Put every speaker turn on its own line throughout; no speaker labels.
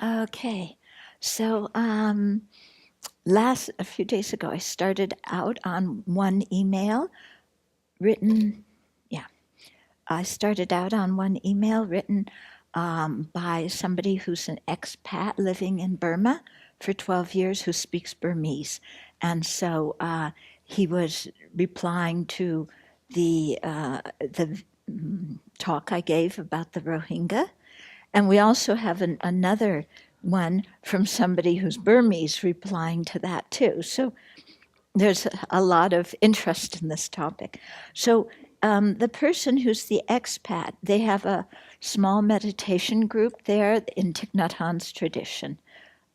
Okay, so a few days ago, I started out on one email written. Yeah, I started out on one email written by somebody who's an expat living in Burma for 12 years who speaks Burmese, and so he was replying to the talk I gave about the Rohingya. And we also have another one from somebody who's Burmese replying to that too. So there's a lot of interest in this topic. So the person who's the expat, they have a small meditation group there in Thich Nhat Hanh's tradition.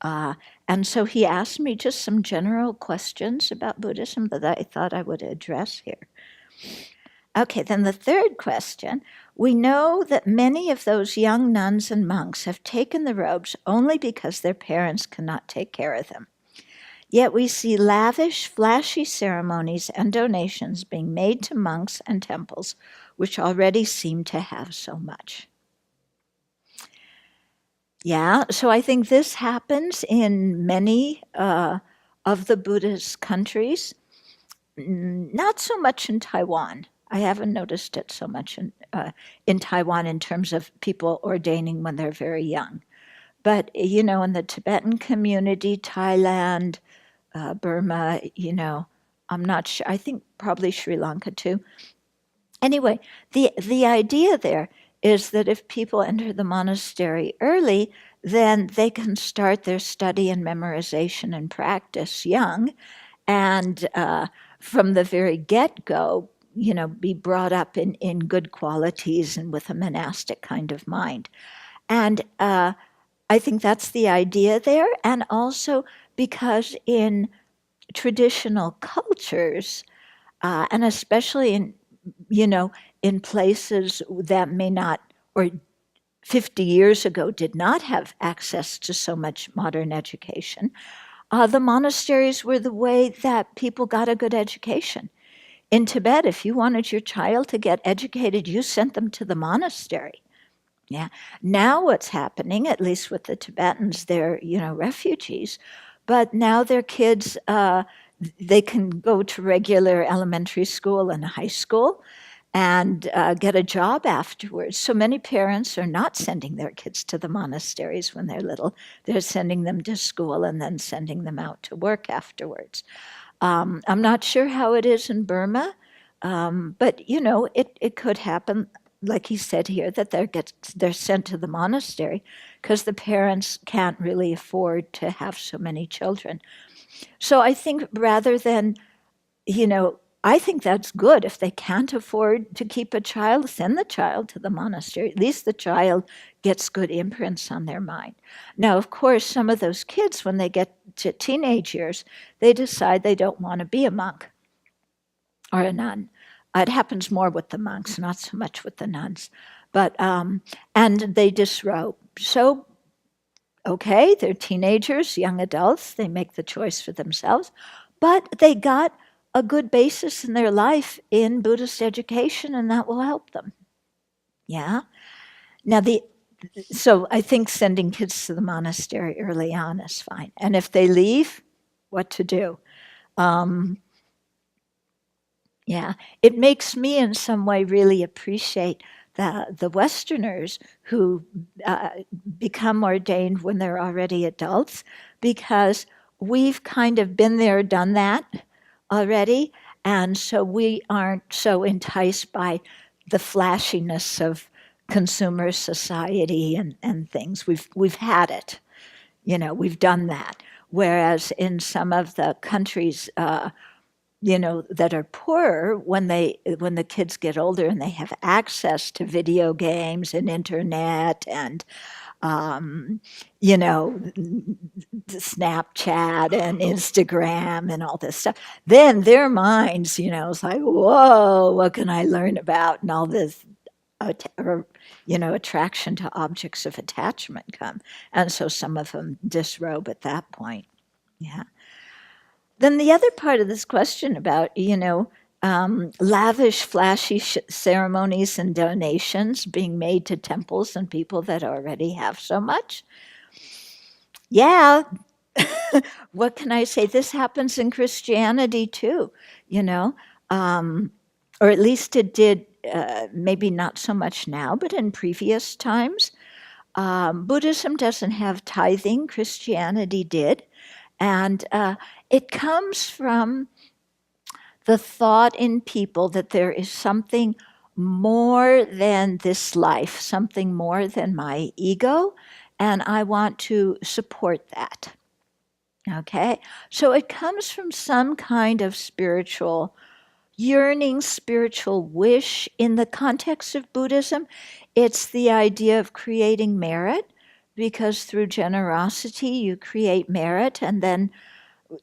And so he asked me just some general questions about Buddhism that I thought I would address here. Okay, then the third question. We know that many of those young nuns and monks have taken the robes only because their parents cannot take care of them. Yet we see lavish, flashy ceremonies and donations being made to monks and temples, which already seem to have so much. Yeah, so I think this happens in many of the Buddhist countries, not so much in Taiwan. I haven't noticed it so much in Taiwan in terms of people ordaining when they're very young. But, you know, in the Tibetan community, Thailand, Burma, you know, I'm not sure. I think probably Sri Lanka too. Anyway, the idea there is that if people enter the monastery early, then they can start their study and memorization and practice young, and from the very get-go, you know, be brought up in good qualities and with a monastic kind of mind. And I think that's the idea there. And also because in traditional cultures, and especially in, you know, in places that may not, or 50 years ago did not have access to so much modern education, the monasteries were the way that people got a good education. In Tibet, if you wanted your child to get educated, you sent them to the monastery. Yeah. Now what's happening, at least with the Tibetans, they're, you know, refugees, but now their kids, they can go to regular elementary school and high school and get a job afterwards. So many parents are not sending their kids to the monasteries when they're little. They're sending them to school and then sending them out to work afterwards. I'm not sure how it is in Burma, but you know, it could happen, like he said here, that they're sent to the monastery because the parents can't really afford to have so many children. So I think rather than, you know, I think that's good. If they can't afford to keep a child, send the child to the monastery. At least the child gets good imprints on their mind. Now, of course, some of those kids, when they get to teenage years, they decide they don't want to be a monk or a nun. It happens more with the monks, not so much with the nuns. But and they disrobe. So, okay, they're teenagers, young adults. They make the choice for themselves, but they got a good basis in their life in Buddhist education, and that will help them. Yeah. Now, so I think sending kids to the monastery early on is fine. And if they leave, what to do? Yeah, it makes me in some way really appreciate the Westerners who become ordained when they're already adults, because we've kind of been there, done that already, and so we aren't so enticed by the flashiness of consumer society and things. We've had it, you know, we've done that. Whereas in some of the countries, you know, that are poorer, when the kids get older and they have access to video games and internet and you know, Snapchat and Instagram and all this stuff, then their minds, you know, it's like, whoa, what can I learn about? And all this, you know, attraction to objects of attachment come. And so some of them disrobe at that point. Yeah. Then the other part of this question about, you know, lavish, flashy ceremonies and donations being made to temples and people that already have so much. Yeah, what can I say? This happens in Christianity too, you know, um, or at least it did, maybe not so much now, but in previous times. Buddhism doesn't have tithing, Christianity did. And it comes from the thought in people that there is something more than this life, something more than my ego, and I want to support that. Okay? So it comes from some kind of spiritual yearning, spiritual wish. In the context of Buddhism, it's the idea of creating merit, because through generosity you create merit, and then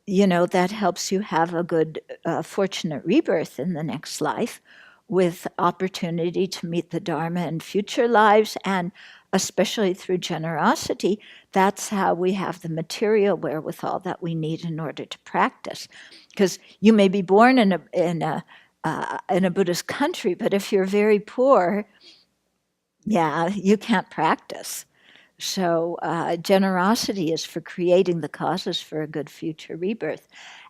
that helps you have a good, fortunate rebirth in the next life with opportunity to meet the Dharma in future lives. And especially through generosity, that's how we have the material wherewithal that we need in order to practice. Because you may be born in a Buddhist country, but if you're very poor, yeah, you can't practice. So generosity is for creating the causes for a good future rebirth.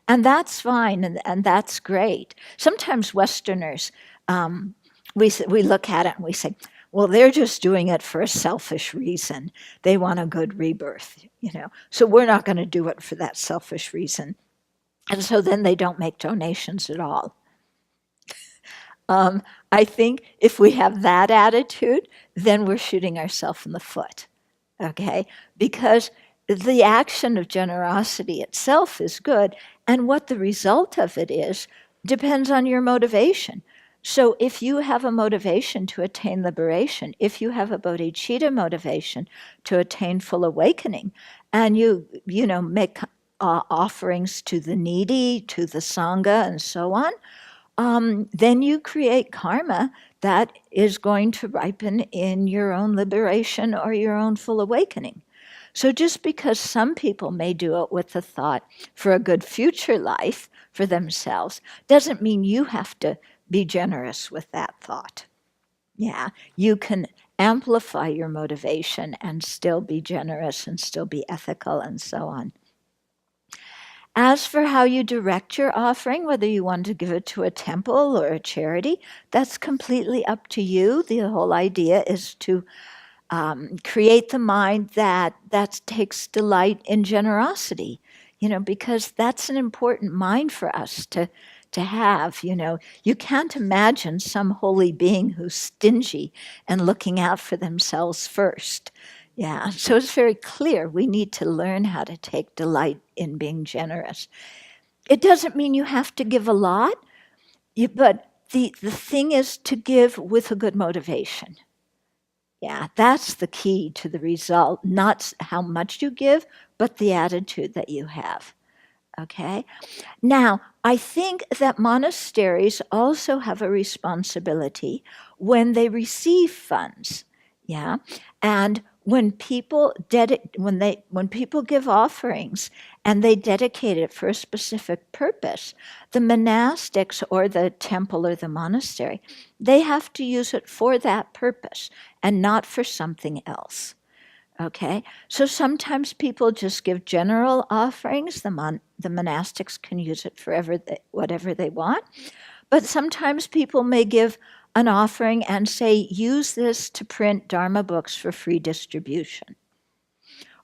And that's fine, and that's great. Sometimes Westerners, we look at it and we say, well, they're just doing it for a selfish reason. They want a good rebirth, So we're not going to do it for that selfish reason. And so then they don't make donations at all. I think if we have that attitude, then we're shooting ourselves in the foot. Okay? Because the action of generosity itself is good, and what the result of it is depends on your motivation. So if you have a motivation to attain liberation, if you have a bodhicitta motivation to attain full awakening, and you make offerings to the needy, to the sangha, and so on, then you create karma that is going to ripen in your own liberation or your own full awakening. So just because some people may do it with the thought for a good future life for themselves doesn't mean you have to be generous with that thought. Yeah, you can amplify your motivation and still be generous and still be ethical and so on. As for how you direct your offering, whether you want to give it to a temple or a charity, that's completely up to you. The whole idea is to create the mind that takes delight in generosity, because that's an important mind for us to have. You can't imagine some holy being who's stingy and looking out for themselves first. Yeah, so it's very clear we need to learn how to take delight in being generous. It doesn't mean you have to give a lot, but the thing is to give with a good motivation. Yeah, that's the key to the result, not how much you give, but the attitude that you have. Okay? Now, I think that monasteries also have a responsibility when they receive funds. Yeah? And when people when people give offerings and they dedicate it for a specific purpose, the monastics or the temple or the monastery, they have to use it for that purpose and not for something else. Okay, so sometimes people just give general offerings. The monastics can use it for whatever they want. But sometimes people may give an offering and say, use this to print Dharma books for free distribution.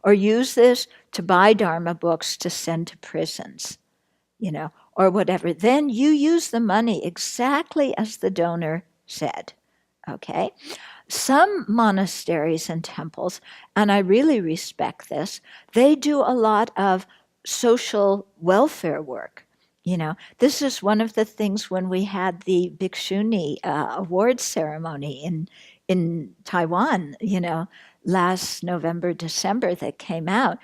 Or use this to buy Dharma books to send to prisons, or whatever. Then you use the money exactly as the donor said. Okay? Some monasteries and temples, and I really respect this, they do a lot of social welfare work. This is one of the things when we had the Bhikshuni award ceremony in Taiwan, last November, December that came out,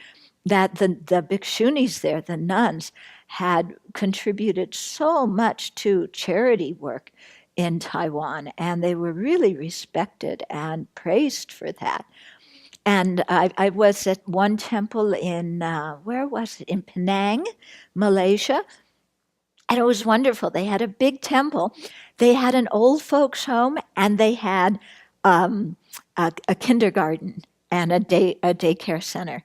that the Bhikshunis there, the nuns, had contributed so much to charity work in Taiwan, and they were really respected and praised for that. And I was at one temple in, where was it? In Penang, Malaysia, and it was wonderful. They had a big temple. They had an old folks' home, and they had a kindergarten and a daycare center.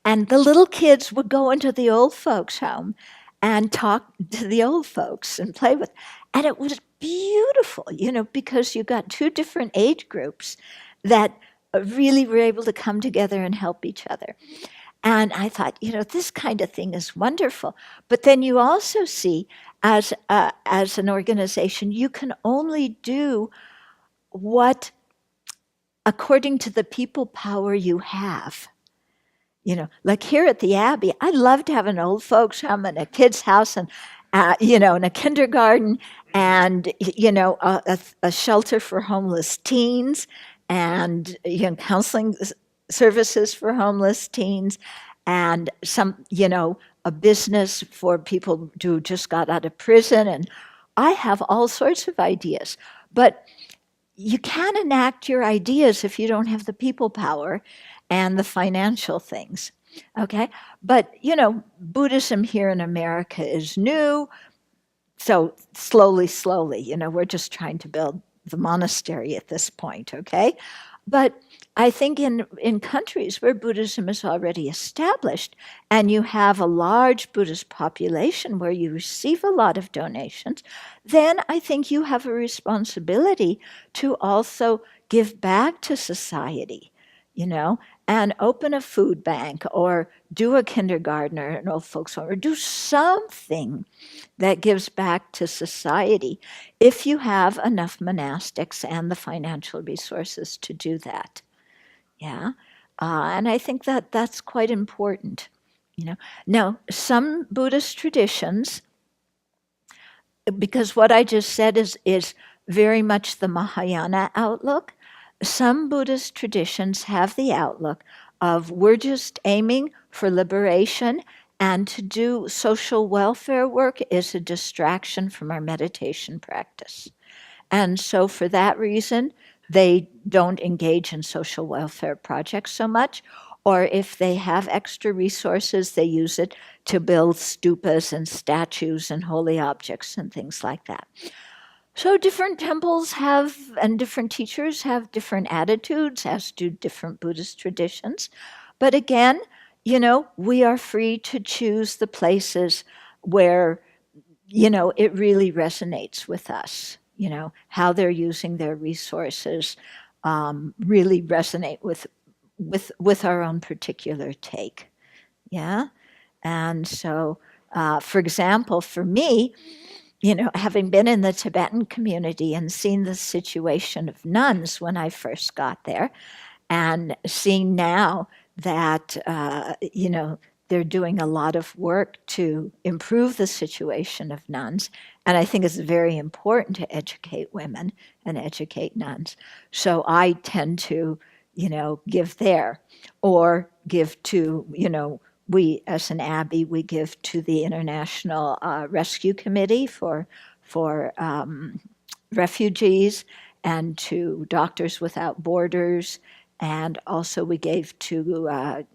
And the little kids would go into the old folks' home and talk to the old folks and play with. And it was beautiful, because you got two different age groups that really were able to come together and help each other. And I thought, this kind of thing is wonderful. But then you also see, as an organization, you can only do what, according to the people power you have. Like here at the Abbey, I love to have an old folks home and a kid's house and, and a kindergarten and, a shelter for homeless teens and, counseling services for homeless teens and some, a business for people who just got out of prison. And I have all sorts of ideas. But you can't enact your ideas if you don't have the people power and the financial things, okay? But, Buddhism here in America is new, so slowly, we're just trying to build the monastery at this point, okay? But I think in countries where Buddhism is already established and you have a large Buddhist population where you receive a lot of donations, then I think you have a responsibility to also give back to society, and open a food bank or do a kindergarten or an old folks home or do something that gives back to society if you have enough monastics and the financial resources to do that. Yeah. And I think that that's quite important. Now, some Buddhist traditions, because what I just said is very much the Mahayana outlook, some Buddhist traditions have the outlook of we're just aiming for liberation, and to do social welfare work is a distraction from our meditation practice. And so for that reason, they don't engage in social welfare projects so much, or if they have extra resources, they use it to build stupas and statues and holy objects and things like that. So different temples have, and different teachers have different attitudes, as do different Buddhist traditions. But again, we are free to choose the places where, it really resonates with us. How they're using their resources really resonate with our own particular take. Yeah? And so, for example, for me, having been in the Tibetan community and seen the situation of nuns when I first got there, and seeing now that, they're doing a lot of work to improve the situation of nuns. And I think it's very important to educate women and educate nuns. So I tend to, give there, or give to, we, as an Abbey, we give to the International Rescue Committee for refugees, and to Doctors Without Borders, and also we gave to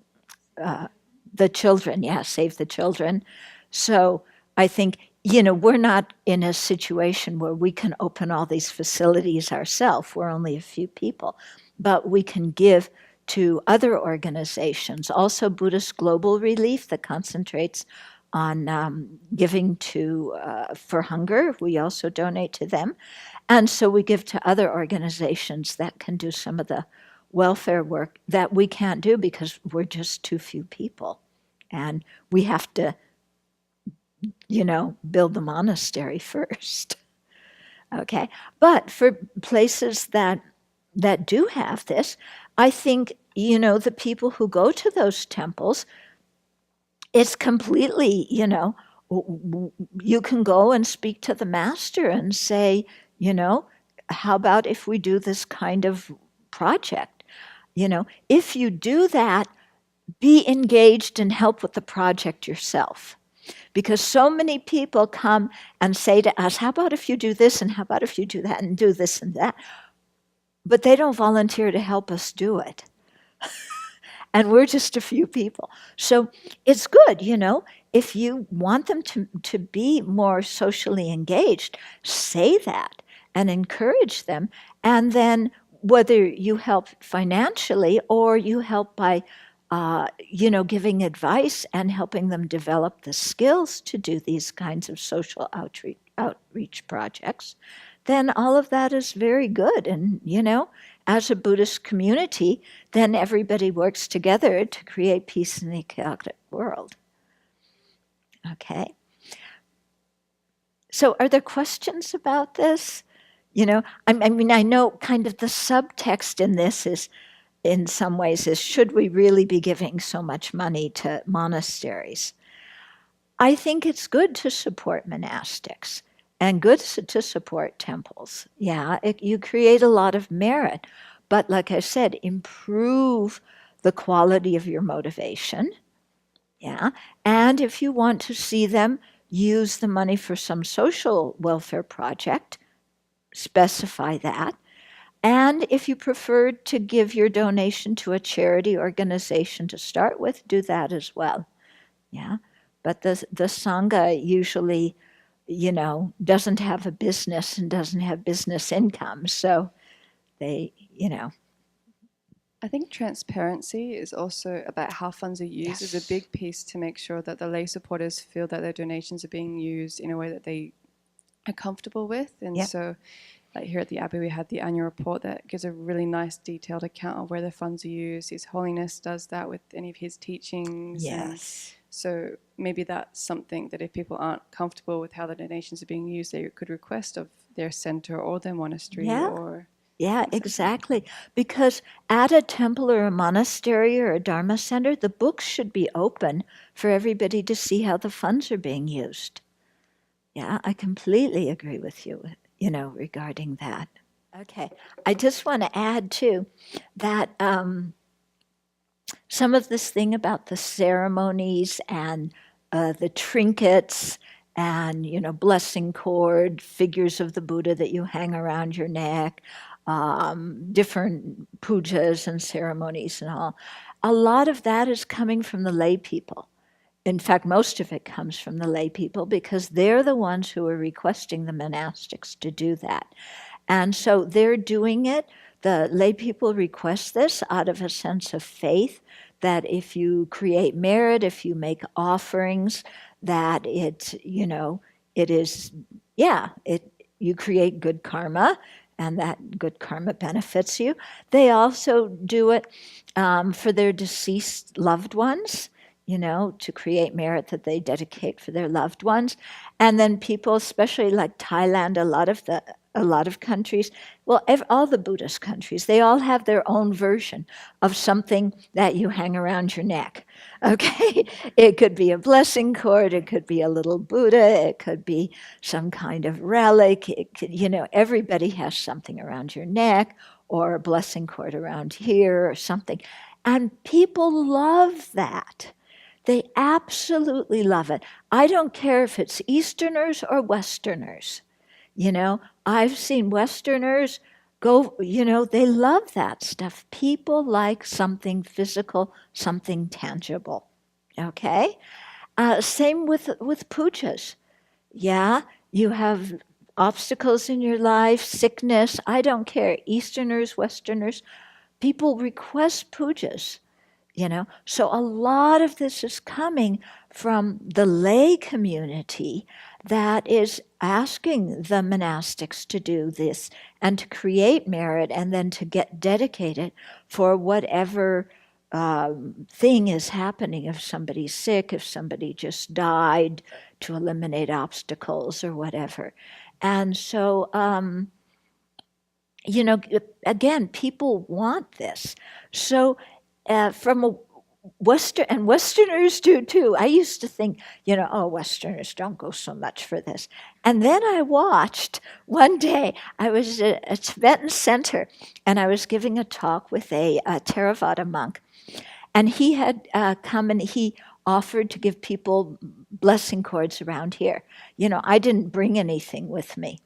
the children, Save the Children. So I think, we're not in a situation where we can open all these facilities ourselves. We're only a few people, but we can give to other organizations. Also Buddhist Global Relief that concentrates on giving to for hunger. We also donate to them. And so we give to other organizations that can do some of the welfare work that we can't do because we're just too few people. And we have to, build the monastery first. Okay. But for places that do have this, I think, the people who go to those temples, it's completely, you can go and speak to the master and say, how about if we do this kind of project? If you do that, be engaged and help with the project yourself. Because so many people come and say to us, how about if you do this, and how about if you do that, and do this and that? But they don't volunteer to help us do it. And we're just a few people. So it's good, if you want them to be more socially engaged, say that and encourage them. And then whether you help financially or you help by giving advice and helping them develop the skills to do these kinds of social outreach projects, then all of that is very good. And, as a Buddhist community, then everybody works together to create peace in the chaotic world. Okay. So are there questions about this? I know kind of the subtext in this is, in some ways, is should we really be giving so much money to monasteries? I think it's good to support monastics and good to support temples. Yeah, you create a lot of merit. But like I said, improve the quality of your motivation. Yeah. And if you want to see them use the money for some social welfare project, specify that. And if you prefer to give your donation to a charity organization to start with, do that as well. Yeah. But the Sangha usually, doesn't have a business and doesn't have business income. So they,
I think transparency is also about how funds are used is a big piece to make sure that the lay supporters feel that their donations are being used in a way that they are comfortable with. And so like here at the Abbey, we had the annual report that gives a really nice detailed account of where the funds are used. His Holiness does that with any of his teachings.
Yes.
And so maybe that's something that if people aren't comfortable with how the donations are being used, they could request of their center or their monastery or...
Yeah, exactly. Because at a temple or a monastery or a Dharma center, the books should be open for everybody to see how the funds are being used. Yeah, I completely agree with you, regarding that. Okay, I just want to add, too, that some of this thing about the ceremonies and the trinkets and, blessing cord, figures of the Buddha that you hang around your neck, different pujas and ceremonies and all. A lot of that is coming from the lay people. In fact, most of it comes from the lay people because they're the ones who are requesting the monastics to do that. And so they're doing it. The lay people request this out of a sense of faith that if you create merit, if you make offerings, that you create good karma, and that good karma benefits you. They also do it for their deceased loved ones, to create merit that they dedicate for their loved ones. And then people, especially like Thailand, a lot of countries, all the Buddhist countries, they all have their own version of something that you hang around your neck. Okay, it could be a blessing cord, it could be a little Buddha, it could be some kind of relic. Everybody has something around your neck or a blessing cord around here or something. And people love that. They absolutely love it. I don't care if it's Easterners or Westerners. I've seen Westerners go, they love that stuff. People like something physical, something tangible. Okay? Same with pujas. Yeah, you have obstacles in your life, sickness, I don't care. Easterners, Westerners, people request pujas. So a lot of this is coming from the lay community that is asking the monastics to do this and to create merit and then to get dedicated for whatever thing is happening. If somebody's sick, if somebody just died, to eliminate obstacles or whatever. And so, again, people want this. So from a Westerners do too. I used to think, Westerners don't go so much for this. And then I watched one day, I was at a Tibetan center, and I was giving a talk with a Theravada monk. And he had come and he offered to give people blessing cords around here. I didn't bring anything with me.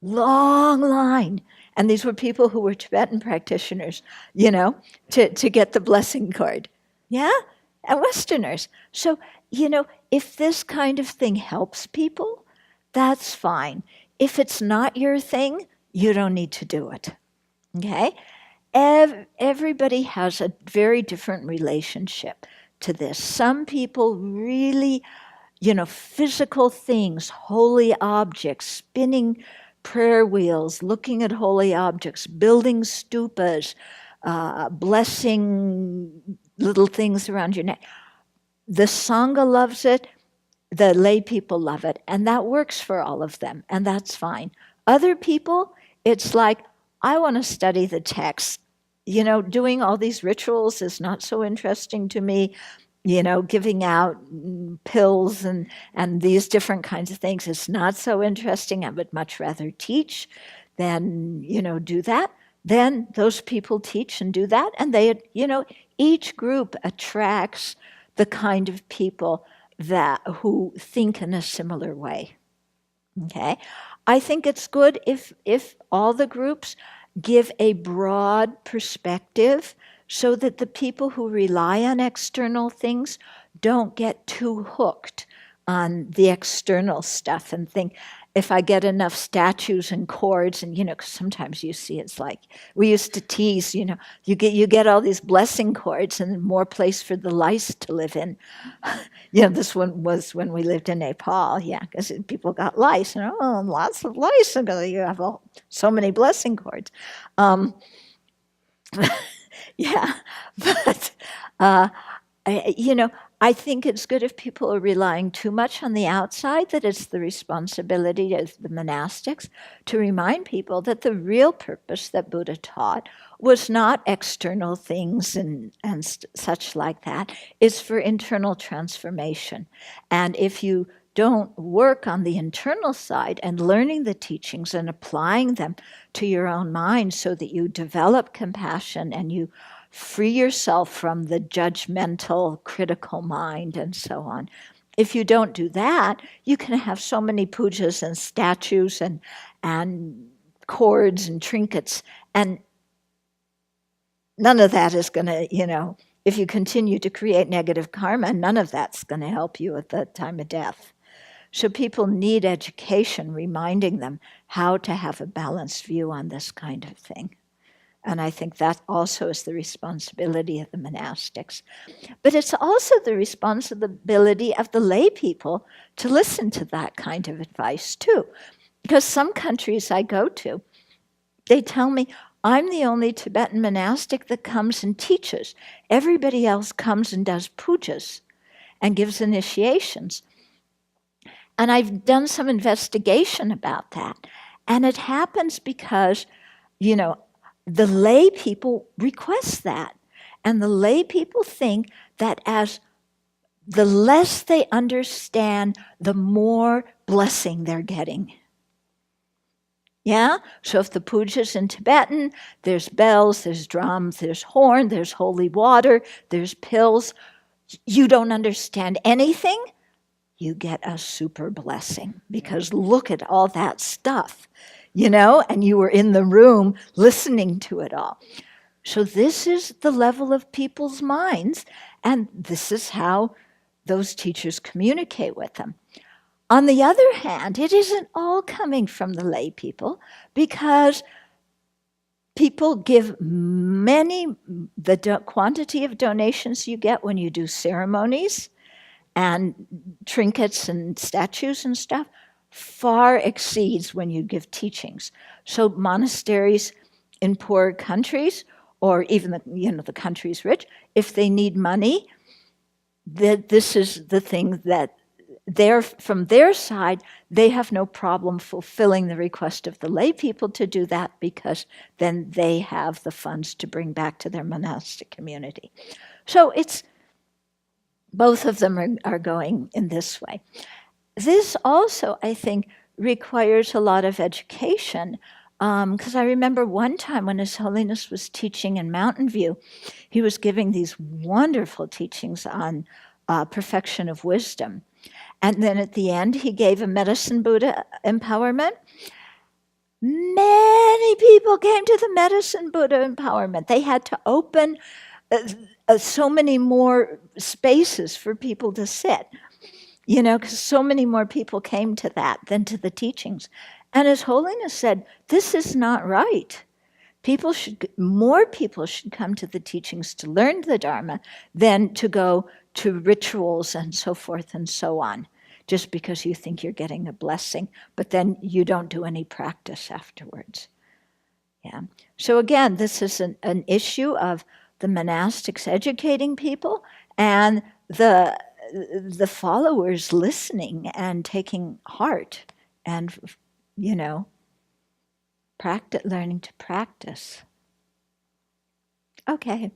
Long line. And these were people who were Tibetan practitioners, to get the blessing cord. Yeah? And Westerners. So, if this kind of thing helps people, that's fine. If it's not your thing, you don't need to do it. Okay? everybody has a very different relationship to this. Some people really, physical things, holy objects, spinning prayer wheels, looking at holy objects, building stupas, blessing little things around your neck. The Sangha loves it, the lay people love it, and that works for all of them, and that's fine. Other people, it's like, I want to study the text. Doing all these rituals is not so interesting to me. Giving out pills and these different kinds of things is not so interesting. I would much rather teach than, do that. Then those people teach and do that, and they, each group attracts the kind of people who think in a similar way. Okay, I think it's good if all the groups give a broad perspective so that the people who rely on external things don't get too hooked on the external stuff and think, if I get enough statues and cords, and 'cause sometimes you see it's like we used to tease, you get all these blessing cords and more place for the lice to live in. This one was when we lived in Nepal, because people got lice, lots of lice, and you have so many blessing cords. But I think it's good if people are relying too much on the outside, that it's the responsibility of the monastics to remind people that the real purpose that Buddha taught was not external things and such like that. It's for internal transformation. And if you don't work on the internal side and learning the teachings and applying them to your own mind so that you develop compassion and you free yourself from the judgmental, critical mind and so on. If you don't do that, you can have so many pujas and statues and cords and trinkets, and none of that is going to, if you continue to create negative karma, none of that's going to help you at the time of death. So people need education reminding them how to have a balanced view on this kind of thing. And I think that also is the responsibility of the monastics. But it's also the responsibility of the lay people to listen to that kind of advice too. Because some countries I go to, they tell me, I'm the only Tibetan monastic that comes and teaches. Everybody else comes and does pujas and gives initiations. And I've done some investigation about that. And it happens because, the lay people request that. And the lay people think that as the less they understand, the more blessing they're getting. So if the puja's in Tibetan, there's bells, there's drums, there's horn, there's holy water, there's pills. You don't understand anything, you get a super blessing, because look at all that stuff. And you were in the room listening to it all. So this is the level of people's minds, and this is how those teachers communicate with them. On the other hand, it isn't all coming from the lay people, because people give the quantity of donations you get when you do ceremonies and trinkets and statues and stuff far exceeds when you give teachings. So monasteries in poor countries, or even the countries rich, if they need money, this is the thing that from their side, they have no problem fulfilling the request of the lay people to do that, because then they have the funds to bring back to their monastic community. So both of them are going in this way. This also, I think, requires a lot of education, because I remember one time when His Holiness was teaching in Mountain View, he was giving these wonderful teachings on perfection of wisdom. And then at the end, he gave a medicine Buddha empowerment. Many people came to the medicine Buddha empowerment. They had to open so many more spaces for people to sit. Because so many more people came to that than to the teachings. And His Holiness said, this is not right. more people should come to the teachings to learn the Dharma than to go to rituals and so forth and so on, just because you think you're getting a blessing, but then you don't do any practice afterwards. Yeah. So again, this is an issue of the monastics educating people and the followers listening and taking heart and, learning to practice. Okay.